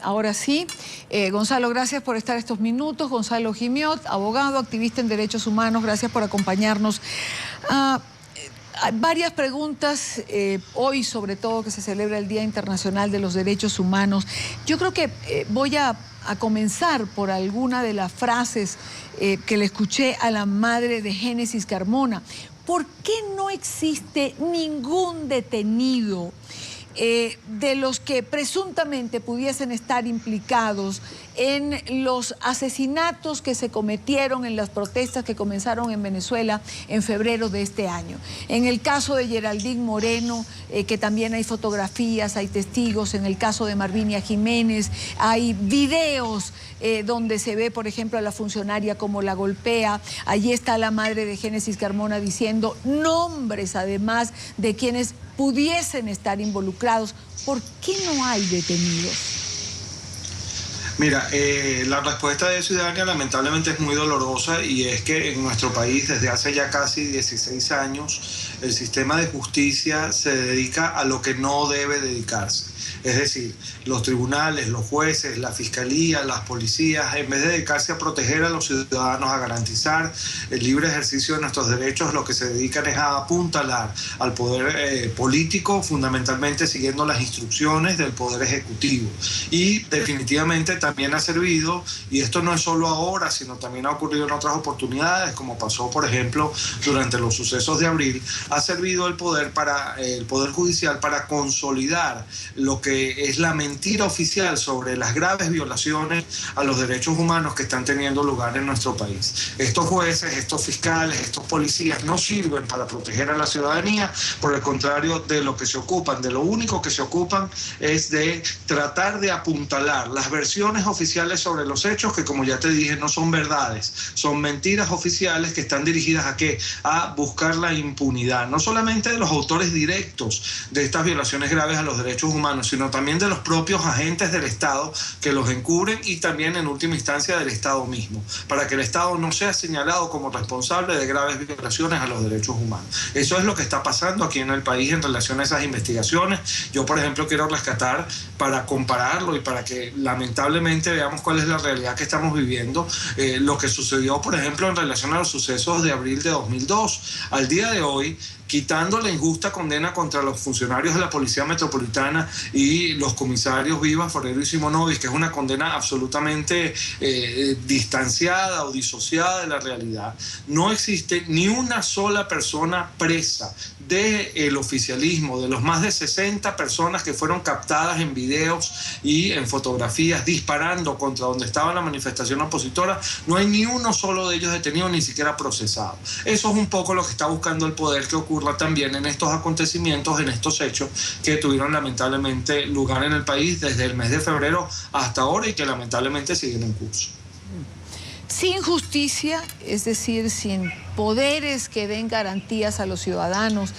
ahora sí. Gonzalo, gracias por estar estos minutos. Gonzalo Gimiot, abogado, activista en derechos humanos, gracias por acompañarnos. Hay varias preguntas, hoy sobre todo que se celebra el Día Internacional de los Derechos Humanos. Yo creo que voy a comenzar por alguna de las frases que le escuché a la madre de Génesis Carmona. ¿Por qué no existe ningún detenido de los que presuntamente pudiesen estar implicados en los asesinatos que se cometieron en las protestas que comenzaron en Venezuela en febrero de este año? En el caso de Geraldine Moreno, que también hay fotografías, hay testigos. En el caso de Marvinia Jiménez, hay videos donde se ve, por ejemplo, a la funcionaria como la golpea. Allí está la madre de Génesis Carmona diciendo nombres, además, de quienes pudiesen estar involucrados. ¿Por qué no hay detenidos? Mira, la respuesta de Ciudadanía lamentablemente es muy dolorosa, y es que en nuestro país desde hace ya casi 16 años el sistema de justicia se dedica a lo que no debe dedicarse. Es decir, los tribunales, los jueces, la fiscalía, las policías, en vez de dedicarse a proteger a los ciudadanos, a garantizar el libre ejercicio de nuestros derechos, lo que se dedican es a apuntalar al poder político, fundamentalmente siguiendo las instrucciones del poder ejecutivo. Y definitivamente también ha servido, y esto no es solo ahora, sino también ha ocurrido en otras oportunidades, como pasó, por ejemplo, durante los sucesos de abril, ha servido el poder judicial para consolidar lo que es la mentira oficial sobre las graves violaciones a los derechos humanos que están teniendo lugar en nuestro país. Estos jueces, estos fiscales, estos policías no sirven para proteger a la ciudadanía, por el contrario de lo que se ocupan, de lo único que se ocupan es de tratar de apuntalar las versiones oficiales sobre los hechos que, como ya te dije, no son verdades, son mentiras oficiales que están dirigidas ¿a qué? A buscar la impunidad, no solamente de los autores directos de estas violaciones graves a los derechos humanos, sino también de los propios agentes del Estado que los encubren, y también en última instancia del Estado mismo, para que el Estado no sea señalado como responsable de graves violaciones a los derechos humanos. Eso es lo que está pasando aquí en el país en relación a esas investigaciones. Yo, por ejemplo, quiero rescatar, para compararlo y para que lamentablemente veamos cuál es la realidad que estamos viviendo, lo que sucedió, por ejemplo, en relación a los sucesos de abril de 2002. Al día de hoy, quitando la injusta condena contra los funcionarios de la Policía Metropolitana y los comisarios Vivas, Forero y Simonovic, que es una condena absolutamente distanciada o disociada de la realidad, no existe ni una sola persona presa del oficialismo, de los más de 60 personas que fueron captadas en videos y en fotografías disparando contra donde estaba la manifestación opositora. No hay ni uno solo de ellos detenido, ni siquiera procesado. Eso es un poco lo que está buscando el poder que ocurra también en estos acontecimientos, en estos hechos que tuvieron lamentablemente lugar en el país desde el mes de febrero hasta ahora, y que lamentablemente siguen en curso. Sin justicia, es decir, sin poderes que den garantías a los ciudadanos,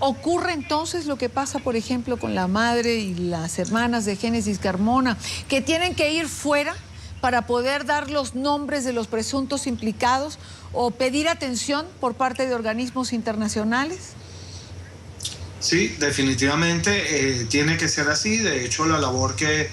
ocurre entonces lo que pasa, por ejemplo, con la madre y las hermanas de Génesis Carmona, que tienen que ir fuera para poder dar los nombres de los presuntos implicados o pedir atención por parte de organismos internacionales. Sí, definitivamente tiene que ser así. De hecho, la labor que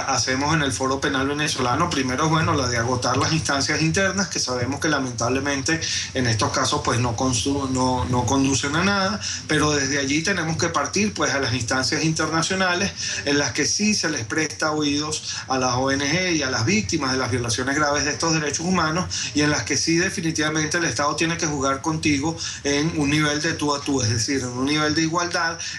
hacemos en el Foro Penal Venezolano, primero es, bueno, la de agotar las instancias internas, que sabemos que lamentablemente en estos casos pues no conducen a nada, pero desde allí tenemos que partir pues a las instancias internacionales, en las que sí se les presta oídos a las ONG y a las víctimas de las violaciones graves de estos derechos humanos, y en las que sí definitivamente el Estado tiene que jugar contigo en un nivel de tú a tú, es decir, en un nivel de igualdad,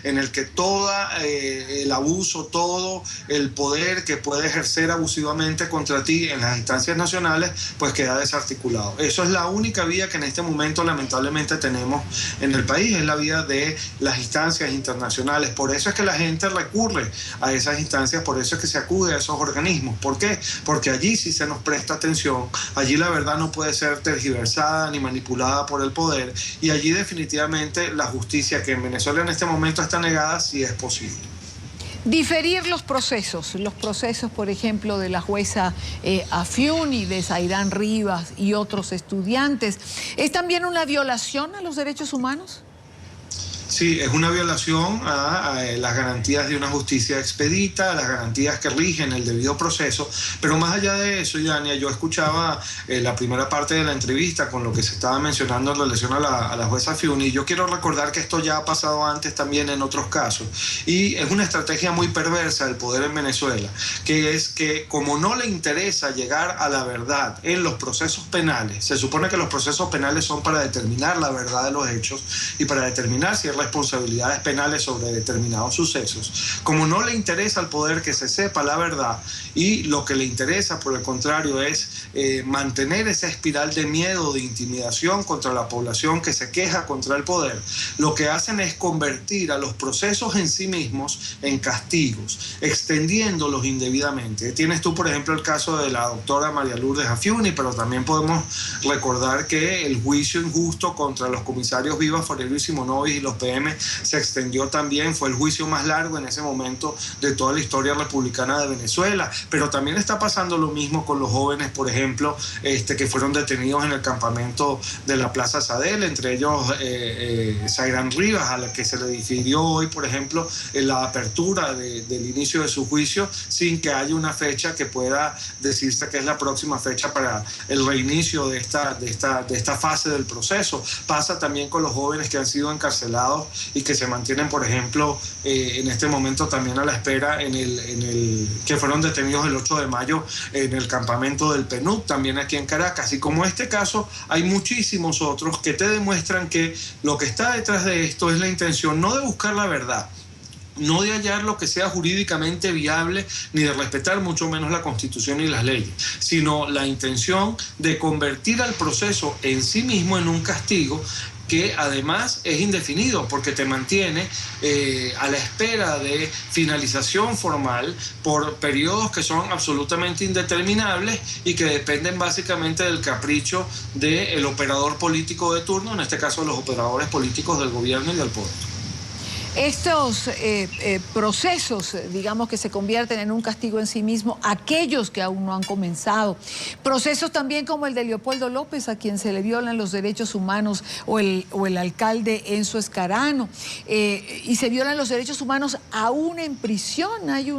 en el que todo el abuso, todo el poder que puede ejercer abusivamente contra ti en las instancias nacionales, pues queda desarticulado. Eso es la única vía que en este momento lamentablemente tenemos en el país, es la vía de las instancias internacionales. Por eso es que la gente recurre a esas instancias, por eso es que se acude a esos organismos. ¿Por qué? Porque allí sí se nos presta atención, allí la verdad no puede ser tergiversada ni manipulada por el poder, y allí definitivamente la justicia, que en Venezuela en este momento está negada, si es posible. Diferir los procesos, por ejemplo, de la jueza Afiuni, de Zairán Rivas y otros estudiantes, ¿es también una violación a los derechos humanos? Sí, es una violación a las garantías de una justicia expedita, a las garantías que rigen el debido proceso, pero más allá de eso, Yania, yo escuchaba la primera parte de la entrevista con lo que se estaba mencionando en relación a la jueza Fiuni, y yo quiero recordar que esto ya ha pasado antes también en otros casos, y es una estrategia muy perversa del poder en Venezuela, que es que como no le interesa llegar a la verdad en los procesos penales, se supone que los procesos penales son para determinar la verdad de los hechos y para determinar si hay responsabilidades penales sobre determinados sucesos. Como no le interesa al poder que se sepa la verdad y lo que le interesa, por el contrario, es mantener esa espiral de miedo, de intimidación contra la población que se queja contra el poder, lo que hacen es convertir a los procesos en sí mismos en castigos, extendiéndolos indebidamente. Tienes tú, por ejemplo, el caso de la doctora María Lourdes Afiuni, pero también podemos recordar que el juicio injusto contra los comisarios Vivas, Forero y Simonovic y los PM se extendió también, fue el juicio más largo en ese momento de toda la historia republicana de Venezuela, pero también está pasando lo mismo con los jóvenes, por ejemplo, que fueron detenidos en el campamento de la Plaza Sadel, entre ellos Zairán Rivas, a la que se le difirió hoy, por ejemplo, la apertura del inicio de su juicio, sin que haya una fecha que pueda decirse que es la próxima fecha para el reinicio de esta fase del proceso. Pasa también con los jóvenes que han sido encarcelados y que se mantienen, por ejemplo, en este momento también a la espera que fueron detenidos el 8 de mayo en el campamento del PNUD, también aquí en Caracas. Y como este caso, hay muchísimos otros que te demuestran que lo que está detrás de esto es la intención no de buscar la verdad, no de hallar lo que sea jurídicamente viable, ni de respetar mucho menos la Constitución y las leyes, sino la intención de convertir al proceso en sí mismo en un castigo que además es indefinido porque te mantiene a la espera de finalización formal por periodos que son absolutamente indeterminables y que dependen básicamente del capricho del operador político de turno, en este caso los operadores políticos del gobierno y del poder. Estos procesos, digamos, que se convierten en un castigo en sí mismo, aquellos que aún no han comenzado. Procesos también como el de Leopoldo López, a quien se le violan los derechos humanos, o el alcalde Enzo Escarano, y se violan los derechos humanos aún en prisión. Hay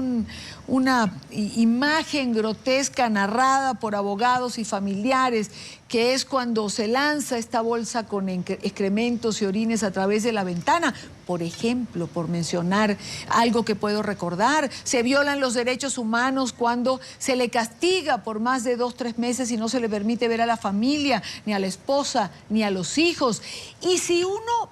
una imagen grotesca narrada por abogados y familiares, que es cuando se lanza esta bolsa con excrementos y orines a través de la ventana, por ejemplo, por mencionar algo que puedo recordar. Se violan los derechos humanos cuando se le castiga por más de 2 o 3 meses y no se le permite ver a la familia, ni a la esposa, ni a los hijos. Y si uno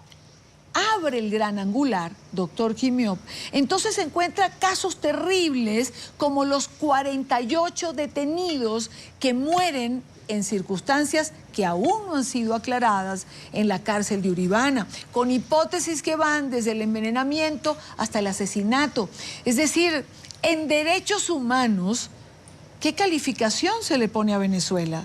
abre el gran angular, doctor Quimiop, entonces se encuentra casos terribles como los 48 detenidos que mueren en circunstancias que aún no han sido aclaradas en la cárcel de Uribana, con hipótesis que van desde el envenenamiento hasta el asesinato. Es decir, en derechos humanos, ¿qué calificación se le pone a Venezuela?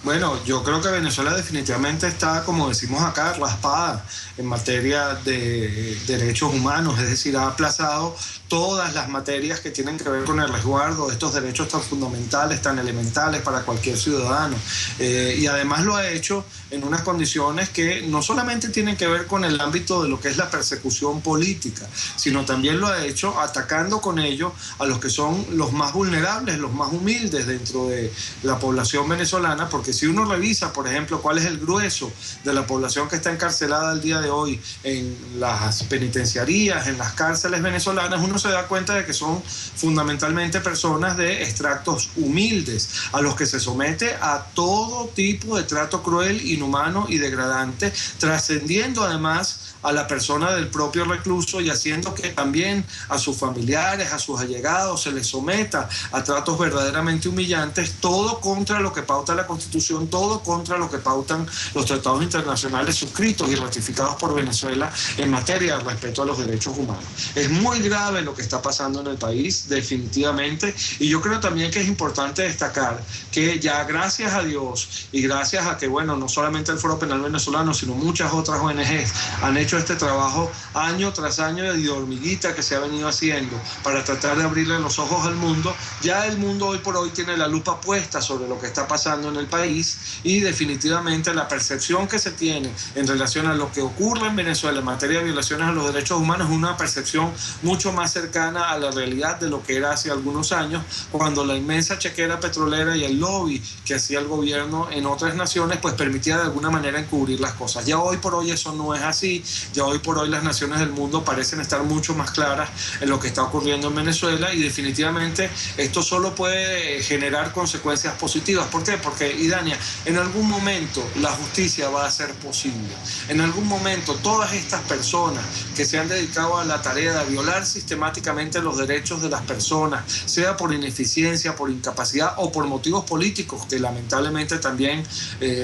Bueno, yo creo que Venezuela definitivamente está, como decimos acá, raspada en materia de derechos humanos, es decir, ha aplazado todas las materias que tienen que ver con el resguardo de estos derechos tan fundamentales, tan elementales para cualquier ciudadano. Y además lo ha hecho en unas condiciones que no solamente tienen que ver con el ámbito de lo que es la persecución política, sino también lo ha hecho atacando con ello a los que son los más vulnerables, los más humildes dentro de la población venezolana, porque si uno revisa, por ejemplo, cuál es el grueso de la población que está encarcelada al día de hoy en las penitenciarías, en las cárceles venezolanas, uno se da cuenta de que son fundamentalmente personas de extractos humildes, a los que se somete a todo tipo de trato cruel, inhumano y degradante, trascendiendo además a la persona del propio recluso y haciendo que también a sus familiares, a sus allegados se les someta a tratos verdaderamente humillantes, todo contra lo que pauta la Constitución, todo contra lo que pautan los tratados internacionales suscritos y ratificados por Venezuela en materia de respeto a los derechos humanos. Es muy grave lo que está pasando en el país, definitivamente, y yo creo también que es importante destacar que ya gracias a Dios y gracias a que, bueno, no solamente el Foro Penal Venezolano, sino muchas otras ONGs han hecho este trabajo año tras año de hormiguita que se ha venido haciendo para tratar de abrirle los ojos al mundo. Ya el mundo hoy por hoy tiene la lupa puesta sobre lo que está pasando en el país. país, y definitivamente la percepción que se tiene en relación a lo que ocurre en Venezuela en materia de violaciones a los derechos humanos es una percepción mucho más cercana a la realidad de lo que era hace algunos años, cuando la inmensa chequera petrolera y el lobby que hacía el gobierno en otras naciones pues permitía de alguna manera encubrir las cosas. Ya hoy por hoy eso no es así, ya hoy por hoy las naciones del mundo parecen estar mucho más claras en lo que está ocurriendo en Venezuela, y definitivamente esto solo puede generar consecuencias positivas. ¿Por qué? Porque, Idania, en algún momento la justicia va a ser posible. En algún momento todas estas personas que se han dedicado a la tarea de violar sistemáticamente los derechos de las personas, sea por ineficiencia, por incapacidad o por motivos políticos, que lamentablemente también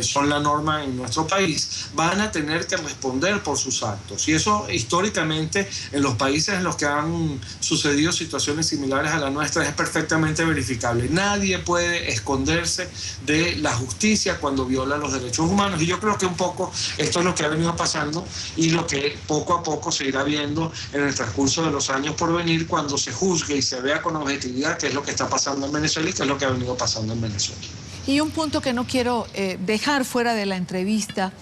son la norma en nuestro país, van a tener que responder por sus actos. Y eso históricamente en los países en los que han sucedido situaciones similares a la nuestra es perfectamente verificable. Nadie puede esconderse de la justicia cuando viola los derechos humanos, y yo creo que un poco esto es lo que ha venido pasando y lo que poco a poco se irá viendo en el transcurso de los años por venir, cuando se juzgue y se vea con objetividad qué es lo que está pasando en Venezuela y qué es lo que ha venido pasando en Venezuela. Y un punto que no quiero dejar fuera de la entrevista,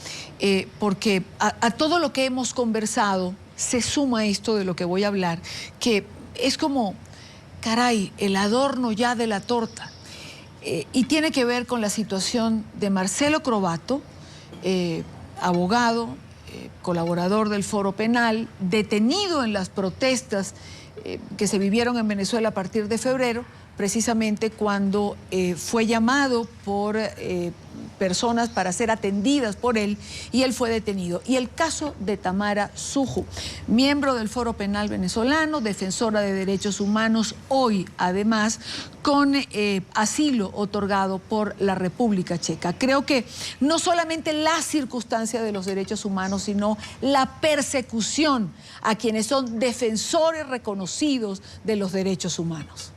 porque a todo lo que hemos conversado se suma esto de lo que voy a hablar, que es como, caray, el adorno ya de la torta. Y tiene que ver con la situación de Marcelo Crobatto, abogado, colaborador del Foro Penal, detenido en las protestas que se vivieron en Venezuela a partir de febrero, precisamente cuando fue llamado por personas para ser atendidas por él, y él fue detenido. Y el caso de Tamara Suju, miembro del Foro Penal venezolano, defensora de derechos humanos, hoy además con asilo otorgado por la República Checa. Creo que no solamente la circunstancia de los derechos humanos, sino la persecución a quienes son defensores reconocidos de los derechos humanos.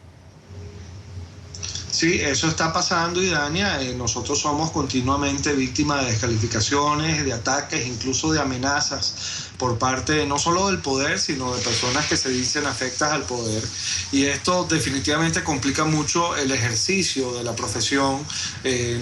Sí, eso está pasando, Idania. Nosotros somos continuamente víctimas de descalificaciones, de ataques, incluso de amenazas por parte no solo del poder, sino de personas que se dicen afectas al poder. Y esto definitivamente complica mucho el ejercicio de la profesión,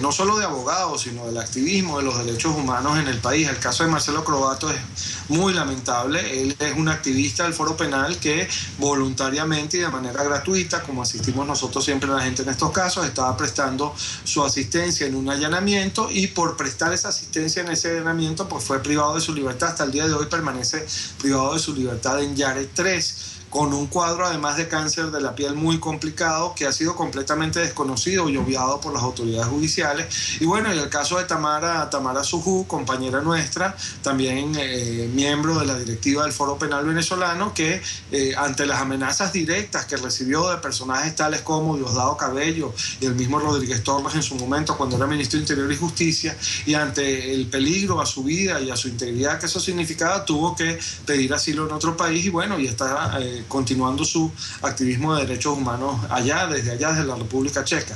no solo de abogados, sino del activismo de los derechos humanos en el país. El caso de Marcelo Crobatto es muy lamentable. Él es un activista del Foro Penal que voluntariamente y de manera gratuita, como asistimos nosotros siempre a la gente en estos casos, estaba prestando su asistencia en un allanamiento, y por prestar esa asistencia en ese allanamiento pues fue privado de su libertad. Hasta el día de hoy permanece privado de su libertad en Yare 3, con un cuadro además de cáncer de la piel muy complicado que ha sido completamente desconocido y obviado por las autoridades judiciales. Y bueno, y el caso de Tamara Suju, compañera nuestra, también miembro de la directiva del Foro Penal venezolano, que ante las amenazas directas que recibió de personajes tales como Diosdado Cabello y el mismo Rodríguez Torres en su momento cuando era ministro de Interior y Justicia, y ante el peligro a su vida y a su integridad que eso significaba, tuvo que pedir asilo en otro país, y bueno, y está continuando su activismo de derechos humanos desde la República Checa.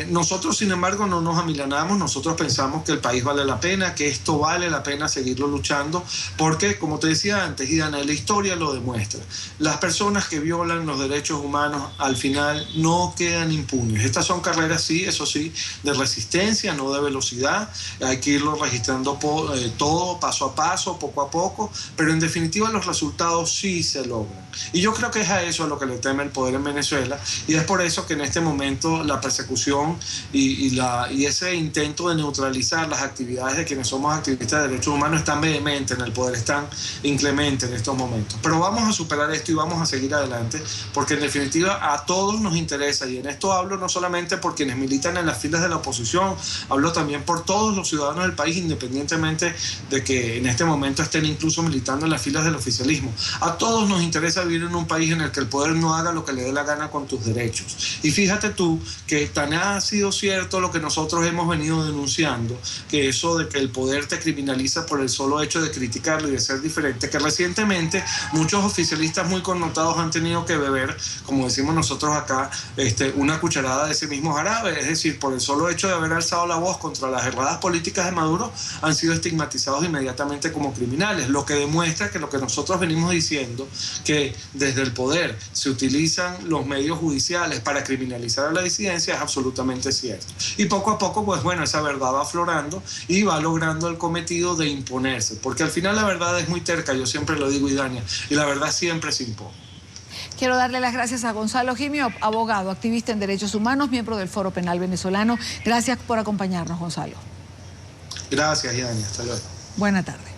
Nosotros, sin embargo, no nos amilanamos. Nosotros pensamos que el país vale la pena, que esto vale la pena seguirlo luchando, porque, como te decía antes, Idana, la historia lo demuestra. Las personas que violan los derechos humanos al final no quedan impunes. Estas son carreras, sí, eso sí, de resistencia, no de velocidad. Hay que irlo registrando todo paso a paso, poco a poco, pero en definitiva los resultados sí se logran. Y yo creo que es a eso a lo que le teme el poder en Venezuela, y es por eso que en este momento la persecución y ese intento de neutralizar las actividades de quienes somos activistas de derechos humanos es tan vehemente en el poder, es tan inclemente en estos momentos. Pero vamos a superar esto y vamos a seguir adelante, porque en definitiva a todos nos interesa, y en esto hablo no solamente por quienes militan en las filas de la oposición, hablo también por todos los ciudadanos del país, independientemente de que en este momento estén incluso militando en las filas del oficialismo. A todos nos interesa vivir en un país en el que el poder no haga lo que le dé la gana con tus derechos. Y fíjate tú que tan ha sido cierto lo que nosotros hemos venido denunciando, que eso de que el poder te criminaliza por el solo hecho de criticarlo y de ser diferente, que recientemente muchos oficialistas muy connotados han tenido que beber, como decimos nosotros acá, una cucharada de ese mismo jarabe. Es decir, por el solo hecho de haber alzado la voz contra las erradas políticas de Maduro, han sido estigmatizados inmediatamente como criminales, lo que demuestra que lo que nosotros venimos diciendo, que desde el poder se utilizan los medios judiciales para criminalizar a la disidencia es absolutamente cierto. Y poco a poco, pues bueno, esa verdad va aflorando y va logrando el cometido de imponerse, porque al final la verdad es muy terca, yo siempre lo digo, Idania, y la verdad siempre se impone. Quiero darle las gracias a Gonzalo Gimió, abogado, activista en derechos humanos, miembro del Foro Penal Venezolano. Gracias por acompañarnos, Gonzalo. Gracias, Idania. Hasta luego. Buena tarde.